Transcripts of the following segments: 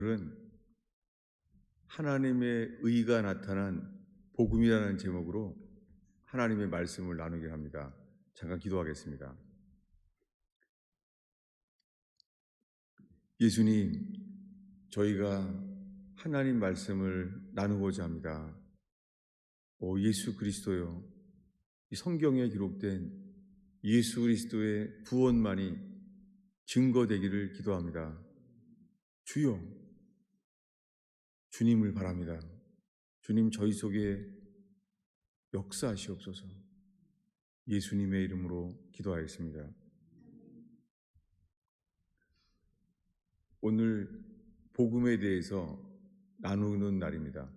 오늘은 하나님의 의가 나타난 복음이라는 제목으로 하나님의 말씀을 나누게 합니다. 잠깐 기도하겠습니다. 예수님, 저희가 하나님 말씀을 나누고자 합니다. 오 예수 그리스도요, 이 성경에 기록된 예수 그리스도의 구원만이 증거되기를 기도합니다. 주여, 주님을 바랍니다. 주님, 저희 속에 역사하시옵소서. 예수님의 이름으로 기도하였습니다. 오늘 복음에 대해서 나누는 날입니다.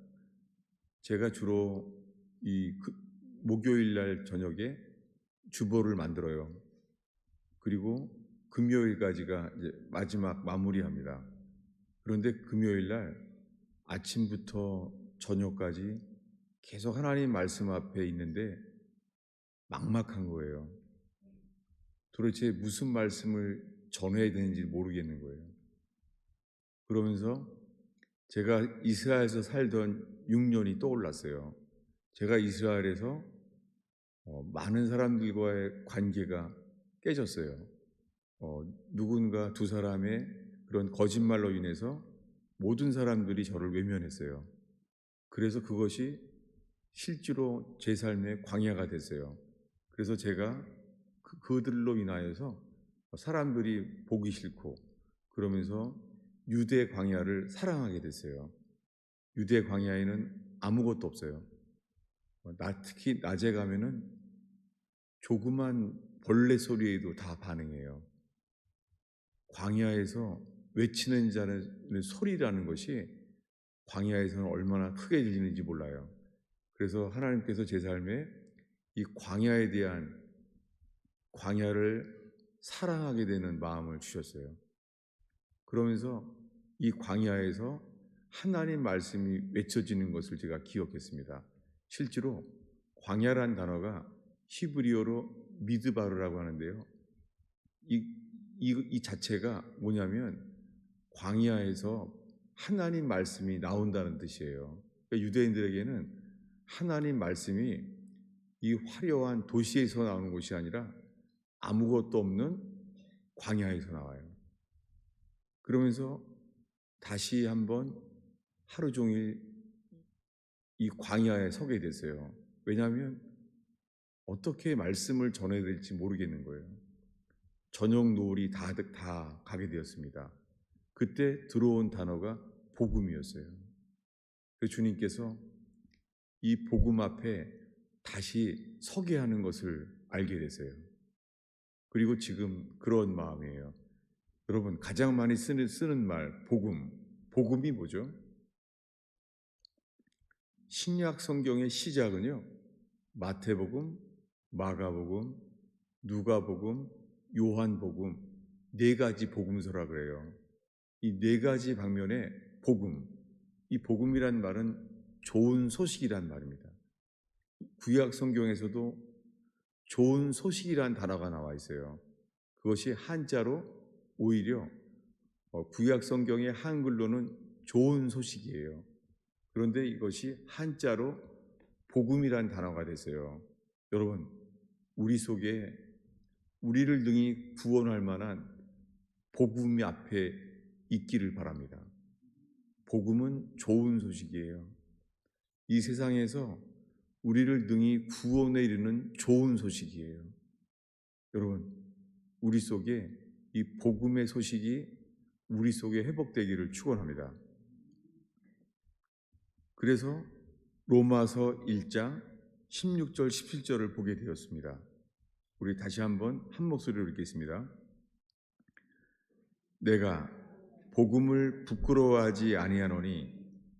제가 주로 목요일 날 저녁에 주보를 만들어요. 그리고 금요일까지가 이제 마지막 마무리합니다. 그런데 금요일 날 아침부터 저녁까지 계속 하나님 말씀 앞에 있는데 막막한 거예요. 도대체 무슨 말씀을 전해야 되는지 모르겠는 거예요. 그러면서 제가 이스라엘에서 살던 6년이 떠올랐어요. 제가 이스라엘에서 많은 사람들과의 관계가 깨졌어요. 누군가 두 사람의 그런 거짓말로 인해서 모든 사람들이 저를 외면했어요. 그래서 그것이 실제로 제 삶의 광야가 됐어요. 그래서 제가 그들로 인하여서 사람들이 보기 싫고 그러면서 유대 광야를 사랑하게 됐어요. 유대 광야에는 아무것도 없어요. 특히 낮에 가면은 조그만 벌레 소리에도 다 반응해요. 광야에서 외치는 자는 소리라는 것이 광야에서는 얼마나 크게 들리는지 몰라요. 그래서 하나님께서 제 삶에 이 광야에 대한 광야를 사랑하게 되는 마음을 주셨어요. 그러면서 이 광야에서 하나님 말씀이 외쳐지는 것을 제가 기억했습니다. 실제로 광야란 단어가 히브리어로 미드바르라고 하는데요. 이 자체가 뭐냐면 광야에서 하나님 말씀이 나온다는 뜻이에요. 그러니까 유대인들에게는 하나님 말씀이 이 화려한 도시에서 나오는 것이 아니라 아무것도 없는 광야에서 나와요. 그러면서 다시 한번 하루 종일 이 광야에 서게 됐어요. 왜냐하면 어떻게 말씀을 전해야 될지 모르겠는 거예요. 저녁 노을이 다 가게 되었습니다. 그때 들어온 단어가 복음이었어요. 그래서 주님께서 이 복음 앞에 다시 서게 하는 것을 알게 됐어요. 그리고 지금 그런 마음이에요. 여러분, 가장 많이 쓰는 말 복음. 복음이 뭐죠? 신약 성경의 시작은요, 마태복음, 마가복음, 누가복음, 요한복음, 4가지 복음서라 그래요. 이 4가지 방면에 복음, 이 복음이란 말은 좋은 소식이란 말입니다. 구약 성경에서도 좋은 소식이란 단어가 나와 있어요. 그것이 한자로 오히려 구약 성경의 한글로는 좋은 소식이에요. 그런데 이것이 한자로 복음이란 단어가 됐어요. 여러분, 우리 속에 우리를 능히 구원할 만한 복음이 앞에 있기를 바랍니다. 복음은 좋은 소식이에요. 이 세상에서 우리를 능히 구원에 이르는 좋은 소식이에요. 여러분, 우리 속에 이 복음의 소식이 우리 속에 회복되기를 축원합니다. 그래서 로마서 1장 16절 17절을 보게 되었습니다. 우리 다시 한번 한 목소리로 읽겠습니다. 내가 복음을 부끄러워하지 아니하노니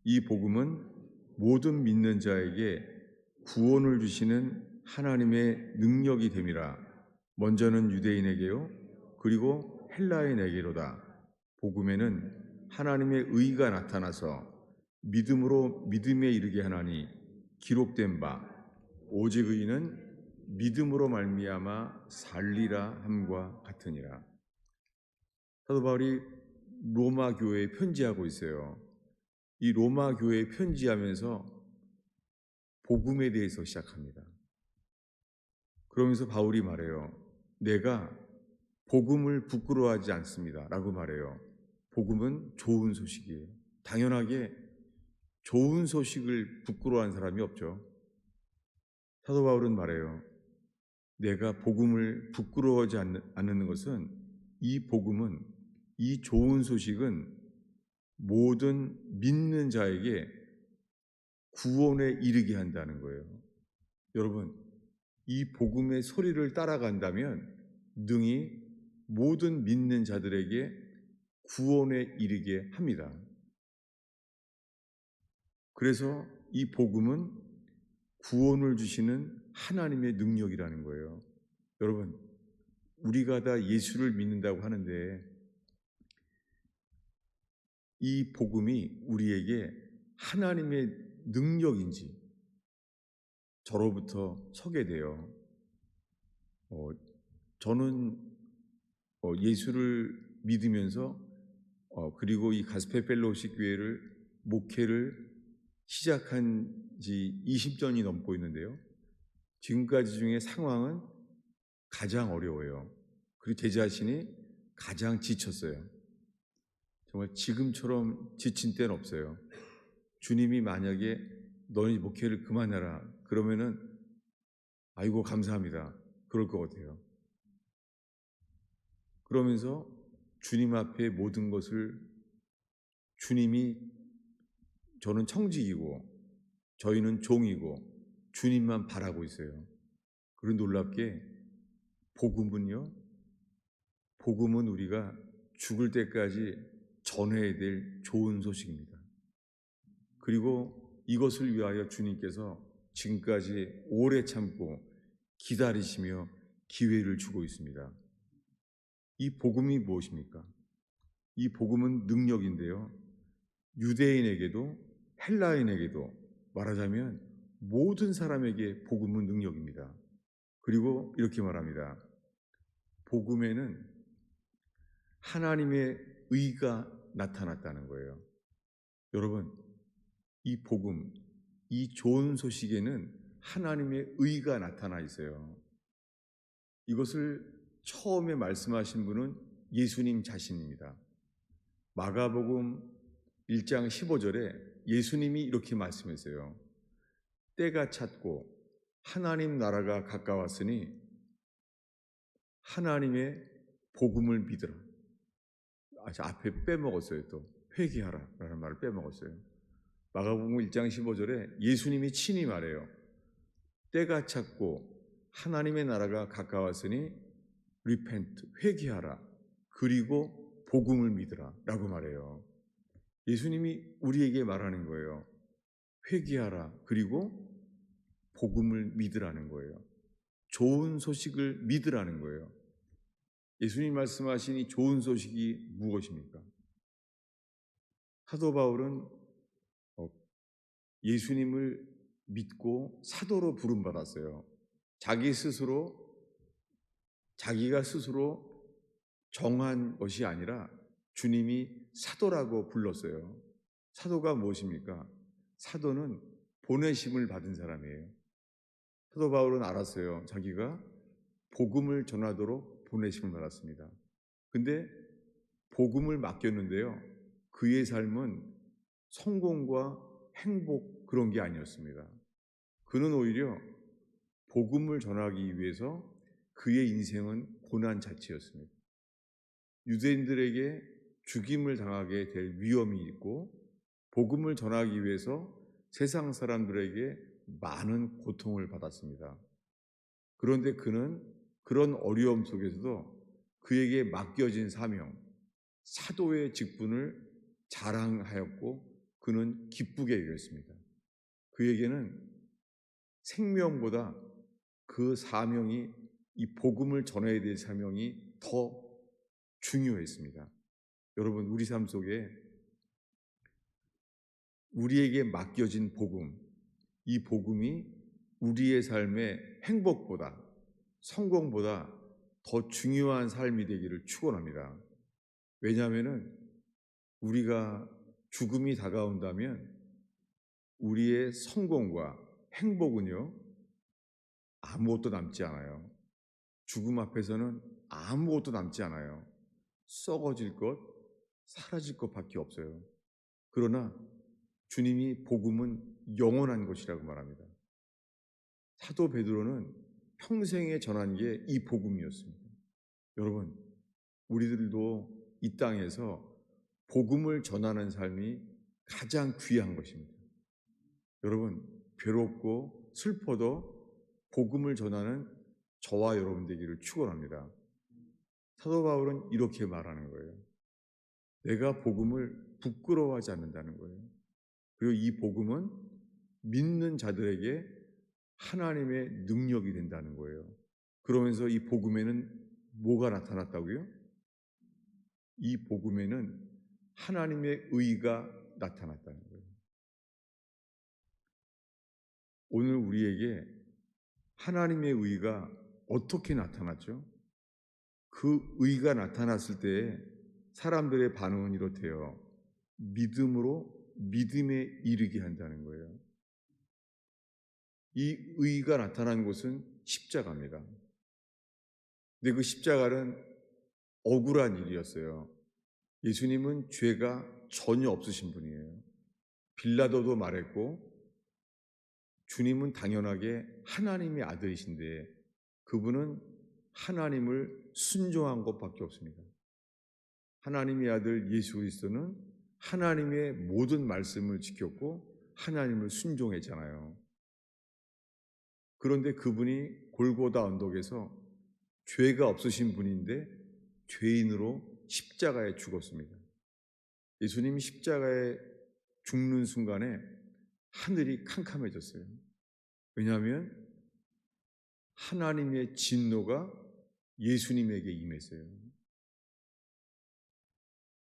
이 복음은 모든 믿는 자에게 구원을 주시는 하나님의 능력이 됨이라. 먼저는 유대인에게요, 그리고 헬라인에게로다. 복음에는 하나님의 의가 나타나서 믿음으로 믿음에 이르게 하나니 기록된 바 오직 의인은 믿음으로 말미암아 살리라 함과 같으니라. 사도 바울이 로마 교회에 편지하고 있어요. 이 로마 교회에 편지하면서 복음에 대해서 시작합니다. 그러면서 바울이 말해요. 내가 복음을 부끄러워하지 않습니다. 라고 말해요. 복음은 좋은 소식이에요. 당연하게 좋은 소식을 부끄러워한 사람이 없죠. 사도 바울은 말해요. 내가 복음을 부끄러워하지 않는 것은 이 복음은, 이 좋은 소식은 모든 믿는 자에게 구원에 이르게 한다는 거예요. 여러분, 이 복음의 소리를 따라간다면 능히 모든 믿는 자들에게 구원에 이르게 합니다. 그래서 이 복음은 구원을 주시는 하나님의 능력이라는 거예요. 여러분, 우리가 다 예수를 믿는다고 하는데 이 복음이 우리에게 하나님의 능력인지 저로부터 서게 돼요. 저는 예수를 믿으면서 그리고 이 가스펠 펠로우십 교회를 목회를 시작한 지 20년이 넘고 있는데요. 지금까지 중에 상황은 가장 어려워요. 그리고 제 자신이 가장 지쳤어요. 정말 지금처럼 지친 때는 없어요. 주님이 만약에 너희 목회를 그만해라 그러면은 아이고 감사합니다. 그럴 것 같아요. 그러면서 주님 앞에 모든 것을 주님이 저는 청직이고 저희는 종이고 주님만 바라고 있어요. 그리고 놀랍게 복음은 우리가 죽을 때까지 전해야 될 좋은 소식입니다. 그리고 이것을 위하여 주님께서 지금까지 오래 참고 기다리시며 기회를 주고 있습니다. 이 복음이 무엇입니까? 이 복음은 능력인데요. 유대인에게도 헬라인에게도 말하자면 모든 사람에게 복음은 능력입니다. 그리고 이렇게 말합니다. 복음에는 하나님의 의가 나타났다는 거예요. 여러분, 이 복음, 이 좋은 소식에는 하나님의 의가 나타나 있어요. 이것을 처음에 말씀하신 분은 예수님 자신입니다. 마가복음 1장 15절에 예수님이 이렇게 말씀했어요. 때가 찼고 하나님 나라가 가까웠으니 하나님의 복음을 믿으라. 앞에 빼먹었어요. 또 회개하라 라는 말을 빼먹었어요. 마가복음 1장 15절에 예수님이 친히 말해요. 때가 찼고 하나님의 나라가 가까웠으니 repent, 회개하라. 그리고 복음을 믿으라 라고 말해요. 예수님이 우리에게 말하는 거예요. 회개하라. 그리고 복음을 믿으라는 거예요. 좋은 소식을 믿으라는 거예요. 예수님 말씀하신 이 좋은 소식이 무엇입니까? 사도 바울은 예수님을 믿고 사도로 부름받았어요. 자기가 스스로 정한 것이 아니라 주님이 사도라고 불렀어요. 사도가 무엇입니까? 사도는 보내심을 받은 사람이에요. 사도 바울은 알았어요. 자기가 복음을 전하도록 보내심을 받았습니다. 근데 복음을 맡겼는데요. 그의 삶은 성공과 행복 그런 게 아니었습니다. 그는 오히려 복음을 전하기 위해서 그의 인생은 고난 자체였습니다. 유대인들에게 죽임을 당하게 될 위험이 있고 복음을 전하기 위해서 세상 사람들에게 많은 고통을 받았습니다. 그런데 그는 그런 어려움 속에서도 그에게 맡겨진 사명, 사도의 직분을 자랑하였고 그는 기쁘게 여겼습니다. 그에게는 생명보다 그 사명이, 이 복음을 전해야 될 사명이 더 중요했습니다. 여러분, 우리 삶 속에 우리에게 맡겨진 복음, 이 복음이 우리의 삶의 행복보다, 성공보다 더 중요한 삶이 되기를 축원합니다. 왜냐하면 우리가 죽음이 다가온다면 우리의 성공과 행복은요, 아무것도 남지 않아요. 죽음 앞에서는 아무것도 남지 않아요. 썩어질 것, 사라질 것밖에 없어요. 그러나 주님이 복음은 영원한 것이라고 말합니다. 사도 베드로는 평생에 전한 게 이 복음이었습니다. 여러분, 우리들도 이 땅에서 복음을 전하는 삶이 가장 귀한 것입니다. 여러분, 괴롭고 슬퍼도 복음을 전하는 저와 여러분 되기를 축원합니다. 사도 바울은 이렇게 말하는 거예요. 내가 복음을 부끄러워하지 않는다는 거예요. 그리고 이 복음은 믿는 자들에게 하나님의 능력이 된다는 거예요. 그러면서 이 복음에는 뭐가 나타났다고요? 이 복음에는 하나님의 의가 나타났다는 거예요. 오늘 우리에게 하나님의 의가 어떻게 나타났죠? 그 의가 나타났을 때 사람들의 반응은 이렇대요. 믿음으로 믿음에 이르게 한다는 거예요. 이 의가 나타난 곳은 십자가입니다. 근데 그 십자가는 억울한 일이었어요. 예수님은 죄가 전혀 없으신 분이에요. 빌라도도 말했고 주님은 당연하게 하나님의 아들이신데 그분은 하나님을 순종한 것밖에 없습니다. 하나님의 아들 예수 그리스도는 하나님의 모든 말씀을 지켰고 하나님을 순종했잖아요. 그런데 그분이 골고다 언덕에서 죄가 없으신 분인데 죄인으로 십자가에 죽었습니다. 예수님이 십자가에 죽는 순간에 하늘이 캄캄해졌어요. 왜냐하면 하나님의 진노가 예수님에게 임했어요.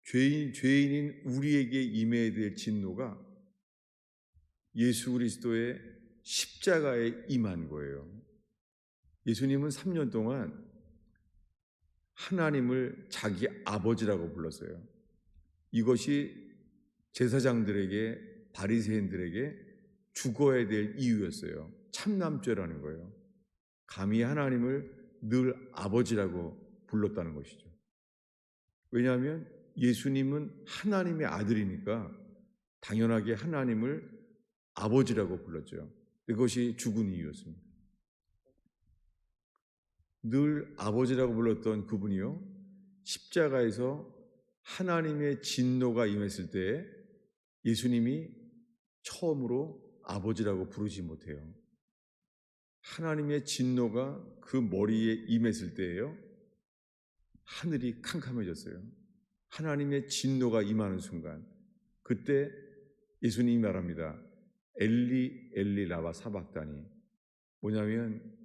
죄인인 우리에게 임해야 될 진노가 예수 그리스도의 십자가에 임한 거예요. 예수님은 3년 동안 하나님을 자기 아버지라고 불렀어요. 이것이 제사장들에게, 바리새인들에게 죽어야 될 이유였어요. 참남죄라는 거예요. 감히 하나님을 늘 아버지라고 불렀다는 것이죠. 왜냐하면 예수님은 하나님의 아들이니까 당연하게 하나님을 아버지라고 불렀죠. 그것이 죽은 이유였습니다. 늘 아버지라고 불렀던 그분이요, 십자가에서 하나님의 진노가 임했을 때 예수님이 처음으로 아버지라고 부르지 못해요. 하나님의 진노가 그 머리에 임했을 때예요, 하늘이 캄캄해졌어요. 하나님의 진노가 임하는 순간, 그때 예수님이 말합니다. 엘리 엘리 라마 사박다니. 뭐냐면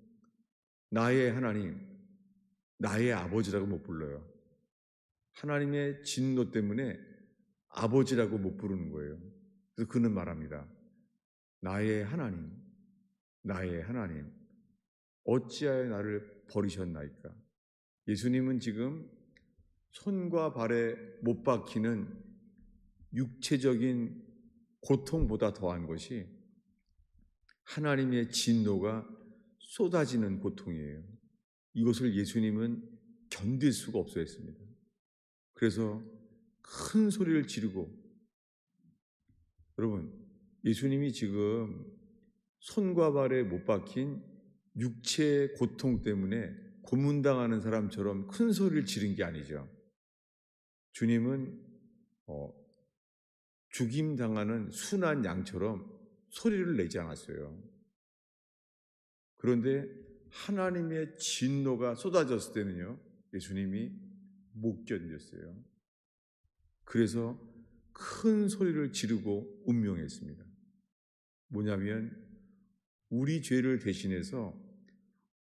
나의 하나님, 나의 아버지라고 못 불러요. 하나님의 진노 때문에 아버지라고 못 부르는 거예요. 그래서 그는 말합니다. 나의 하나님, 나의 하나님, 어찌하여 나를 버리셨나이까? 예수님은 지금 손과 발에 못 박히는 육체적인 고통보다 더한 것이 하나님의 진노가 쏟아지는 고통이에요. 이것을 예수님은 견딜 수가 없어 했습니다. 그래서 큰 소리를 지르고, 여러분, 예수님이 지금 손과 발에 못 박힌 육체의 고통 때문에 고문당하는 사람처럼 큰 소리를 지른 게 아니죠. 주님은 죽임당하는 순한 양처럼 소리를 내지 않았어요. 그런데 하나님의 진노가 쏟아졌을 때는요, 예수님이 못 견뎠어요. 그래서 큰 소리를 지르고 운명했습니다. 뭐냐면 우리 죄를 대신해서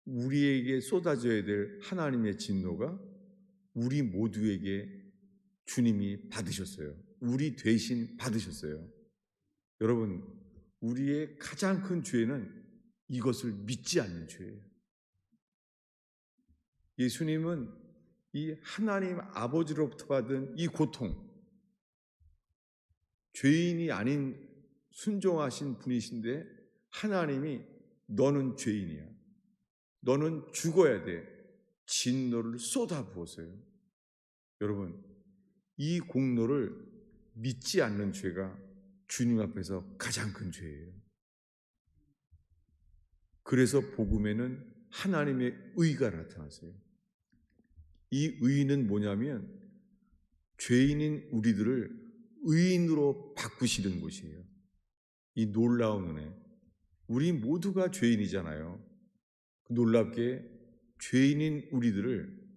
우리에게 쏟아져야 될 하나님의 진노가 우리 모두에게 주님이 받으셨어요. 우리 대신 받으셨어요. 여러분, 우리의 가장 큰 죄는 이것을 믿지 않는 죄예요. 예수님은 이 하나님 아버지로부터 받은 이 고통, 죄인이 아닌 순종하신 분이신데 하나님이 너는 죄인이야. 너는 죽어야 돼. 진노를 쏟아부었어요. 여러분, 이 공로를 믿지 않는 죄가 주님 앞에서 가장 큰 죄예요. 그래서 복음에는 하나님의 의가 나타났어요. 이 의는 뭐냐면 죄인인 우리들을 의인으로 바꾸시는 곳이에요. 이 놀라운 은혜. 우리 모두가 죄인이잖아요. 놀랍게 죄인인 우리들을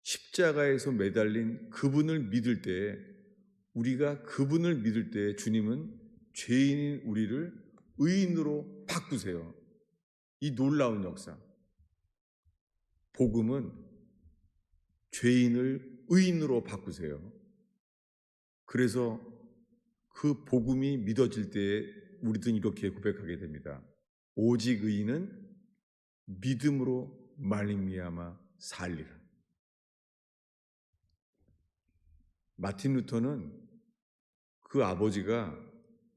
십자가에서 매달린 그분을 믿을 때, 우리가 그분을 믿을 때 주님은 죄인인 우리를 의인으로 바꾸세요. 이 놀라운 역사. 복음은 죄인을 의인으로 바꾸세요. 그래서 그 복음이 믿어질 때에 우리들은 이렇게 고백하게 됩니다. 오직 의인은 믿음으로 말미암아 살리라. 마틴 루터는 그 아버지가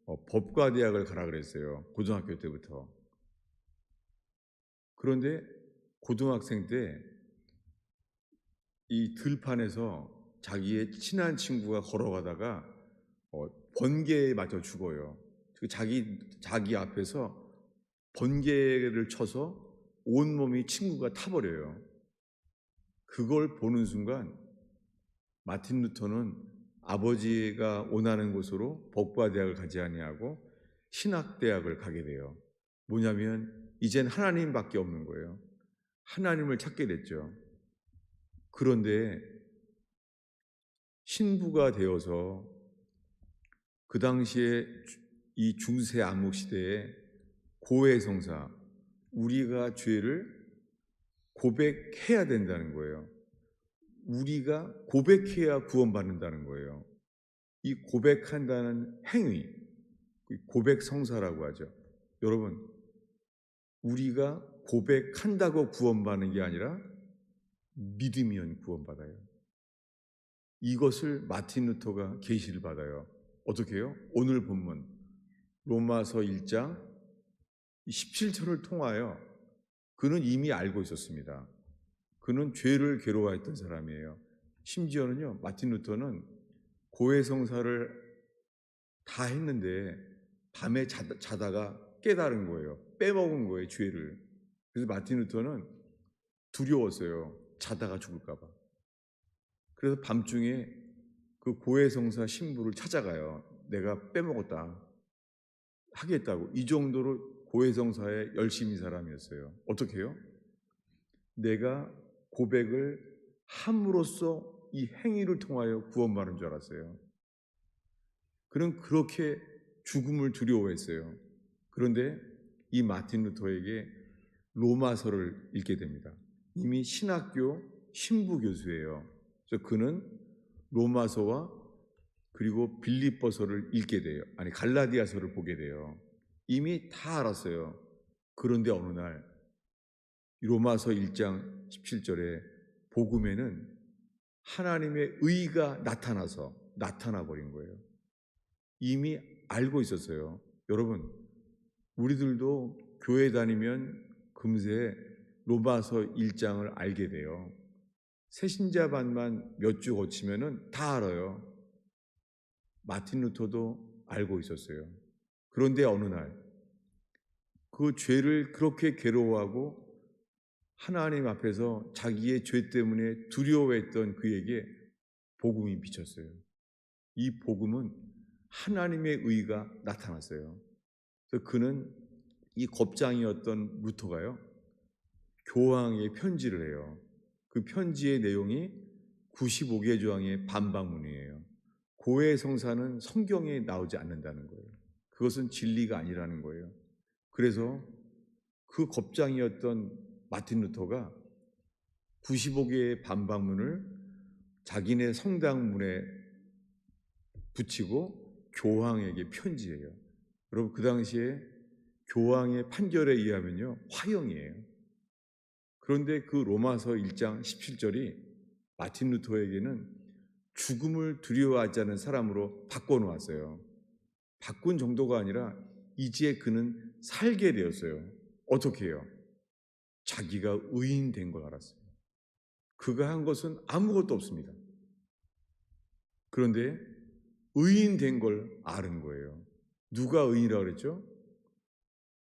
법과대학을 가라 그랬어요. 고등학교 때부터. 그런데 고등학생 때 이 들판에서 자기의 친한 친구가 걸어가다가 번개에 맞아 죽어요. 자기 앞에서 번개를 쳐서 온몸이 친구가 타버려요. 그걸 보는 순간 마틴 루터는 아버지가 원하는 곳으로 법과대학을 가지 아니하고 신학대학을 가게 돼요. 뭐냐면 이젠 하나님밖에 없는 거예요. 하나님을 찾게 됐죠. 그런데 신부가 되어서 그 당시에 이 중세 암흑 시대에 고해성사, 우리가 죄를 고백해야 된다는 거예요. 우리가 고백해야 구원받는다는 거예요. 이 고백한다는 행위, 고백성사라고 하죠. 여러분, 우리가 고백한다고 구원받는 게 아니라 믿으면 구원받아요. 이것을 마틴 루터가 계시를 받아요. 어떻게 해요? 오늘 본문 로마서 1장 17절을 통하여 그는 이미 알고 있었습니다. 그는 죄를 괴로워했던 사람이에요. 심지어는요, 마틴 루터는 고해성사를 다 했는데 밤에 자다가 깨달은 거예요. 빼먹은 거예요, 죄를. 그래서 마틴 루터는 두려웠어요. 자다가 죽을까 봐. 그래서 밤중에 그 고해성사 신부를 찾아가요. 내가 빼먹었다. 하겠다고. 이 정도로 고해성사에 열심인 사람이었어요. 어떻게 해요? 내가 고백을 함으로써 이 행위를 통하여 구원받은 줄 알았어요. 그는 그렇게 죽음을 두려워했어요. 그런데 이 마틴 루터에게 로마서를 읽게 됩니다. 이미 신학교 신부 교수예요. 그래서 그는 로마서와 그리고 빌립보서를 읽게 돼요. 아니, 갈라디아서를 보게 돼요. 이미 다 알았어요. 그런데 어느 날 로마서 1장 17절에 복음에는 하나님의 의가 나타나 버린 거예요. 이미 알고 있었어요. 여러분, 우리들도 교회 다니면 금세 로마서 1장을 알게 돼요. 새신자반만 몇 주 거치면은 다 알아요. 마틴 루터도 알고 있었어요. 그런데 어느 날 그 죄를 그렇게 괴로워하고 하나님 앞에서 자기의 죄 때문에 두려워했던 그에게 복음이 비쳤어요. 이 복음은 하나님의 의가 나타났어요. 그래서 그는 이 겁장이었던 루터가요, 교황에 편지를 해요. 그 편지의 내용이 95개 조항의 반박문이에요. 고해성사는 성경에 나오지 않는다는 거예요. 그것은 진리가 아니라는 거예요. 그래서 그 겁장이었던 마틴 루터가 95개의 반박문을 자기네 성당문에 붙이고 교황에게 편지해요. 여러분, 그 당시에 교황의 판결에 의하면요, 화형이에요. 그런데 그 로마서 1장 17절이 마틴 루터에게는 죽음을 두려워하지 않은 사람으로 바꿔놓았어요. 바꾼 정도가 아니라 이제 그는 살게 되었어요. 어떻게 해요? 자기가 의인 된 걸 알았어요. 그가 한 것은 아무것도 없습니다. 그런데 의인 된 걸 아는 거예요. 누가 의인이라고 그랬죠?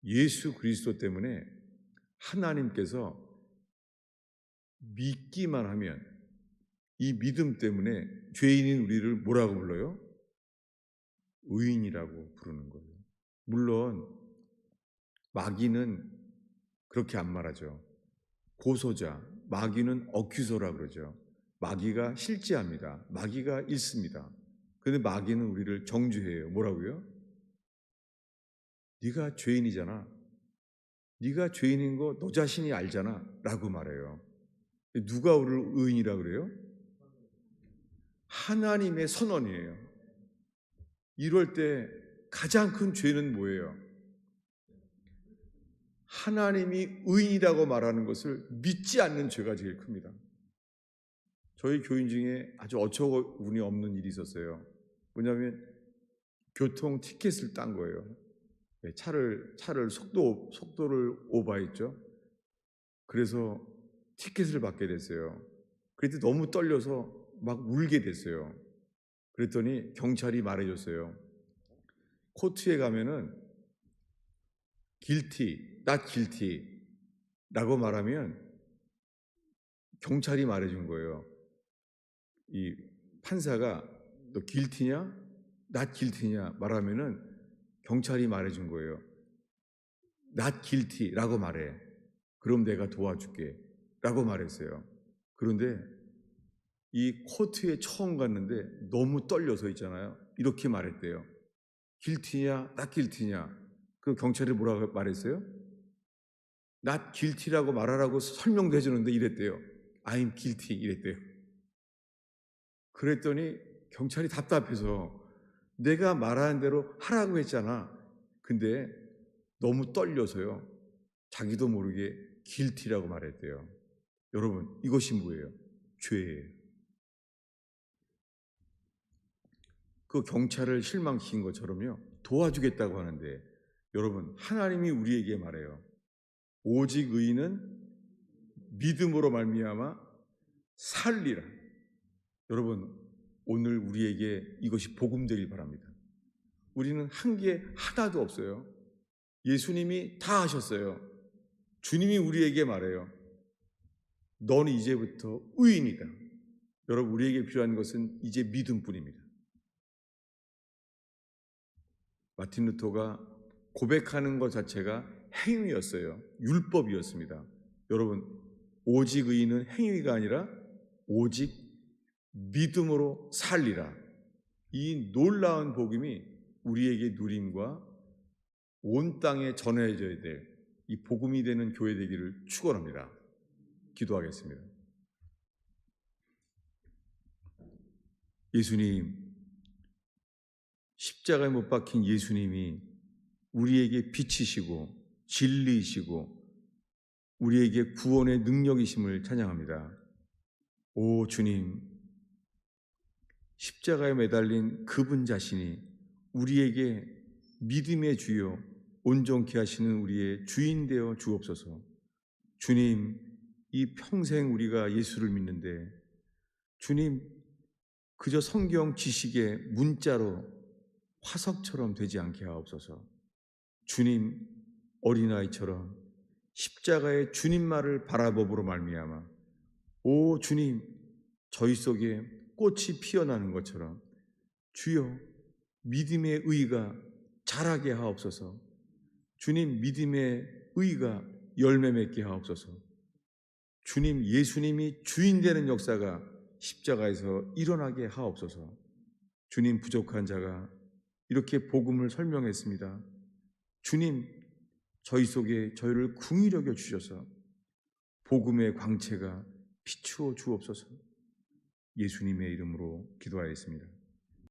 예수 그리스도 때문에 하나님께서 믿기만 하면, 이 믿음 때문에 죄인인 우리를 뭐라고 불러요? 의인이라고 부르는 거예요. 물론 마귀는 그렇게 안 말하죠. 고소자, 마귀는 어큐서라 그러죠. 마귀가 실제합니다. 마귀가 읽습니다. 그런데 마귀는 우리를 정죄해요. 뭐라고요? 네가 죄인이잖아. 네가 죄인인 거 너 자신이 알잖아 라고 말해요. 누가 우리를 의인이라 그래요? 하나님의 선언이에요. 이럴 때 가장 큰 죄는 뭐예요? 하나님이 의인이라고 말하는 것을 믿지 않는 죄가 제일 큽니다. 저희 교인 중에 아주 어처구니 없는 일이 있었어요. 뭐냐면 교통 티켓을 딴 거예요. 차를 속도를 오버했죠. 그래서 티켓을 받게 됐어요. 그때 너무 떨려서 막 울게 됐어요. 그랬더니 경찰이 말해줬어요. 코트에 가면은 guilty, not guilty 라고 말하면 경찰이 말해준 거예요. 이 판사가 너 guilty냐, not guilty냐 말하면은 경찰이 말해준 거예요. not guilty 라고 말해. 그럼 내가 도와줄게 라고 말했어요. 그런데 이 코트에 처음 갔는데 너무 떨려서 있잖아요. 이렇게 말했대요. guilty냐, not guilty냐. 그 경찰이 뭐라고 말했어요? not guilty라고 말하라고 설명도 해주는데 이랬대요. I'm guilty 이랬대요. 그랬더니 경찰이 답답해서 내가 말하는 대로 하라고 했잖아. 근데 너무 떨려서요. 자기도 모르게 guilty라고 말했대요. 여러분, 이것이 뭐예요? 죄예요. 그 경찰을 실망시킨 것처럼요. 도와주겠다고 하는데 여러분, 하나님이 우리에게 말해요. 오직 의인은 믿음으로 말미암아 살리라. 여러분, 오늘 우리에게 이것이 복음되길 바랍니다. 우리는 한 게 하나도 없어요. 예수님이 다 하셨어요. 주님이 우리에게 말해요. 너는 이제부터 의인이다. 여러분, 우리에게 필요한 것은 이제 믿음뿐입니다. 마틴 루터가 고백하는 것 자체가 행위였어요. 율법이었습니다. 여러분, 오직 의인은 행위가 아니라 오직 믿음으로 살리라. 이 놀라운 복음이 우리에게 누림과 온 땅에 전해져야 될 이 복음이 되는 교회 되기를 축원합니다. 기도하겠습니다. 예수님, 십자가에 못 박힌 예수님이 우리에게 빛이시고 진리이시고 우리에게 구원의 능력이심을 찬양합니다. 오 주님, 십자가에 매달린 그분 자신이 우리에게 믿음의 주요 온전케 하시는 우리의 주인 되어 주옵소서. 주님, 이 평생 우리가 예수를 믿는데 주님, 그저 성경 지식의 문자로 화석처럼 되지 않게 하옵소서. 주님, 어린아이처럼 십자가의 주님 말을 바라봄으로 말미암아 오 주님, 저희 속에 꽃이 피어나는 것처럼 주여 믿음의 의가 자라게 하옵소서. 주님, 믿음의 의가 열매 맺게 하옵소서. 주님, 예수님이 주인 되는 역사가 십자가에서 일어나게 하옵소서. 주님, 부족한 자가 이렇게 복음을 설명했습니다. 주님, 저희 속에 저희를 긍휼히 여겨 주셔서 복음의 광채가 비추어 주옵소서. 예수님의 이름으로 기도하였습니다.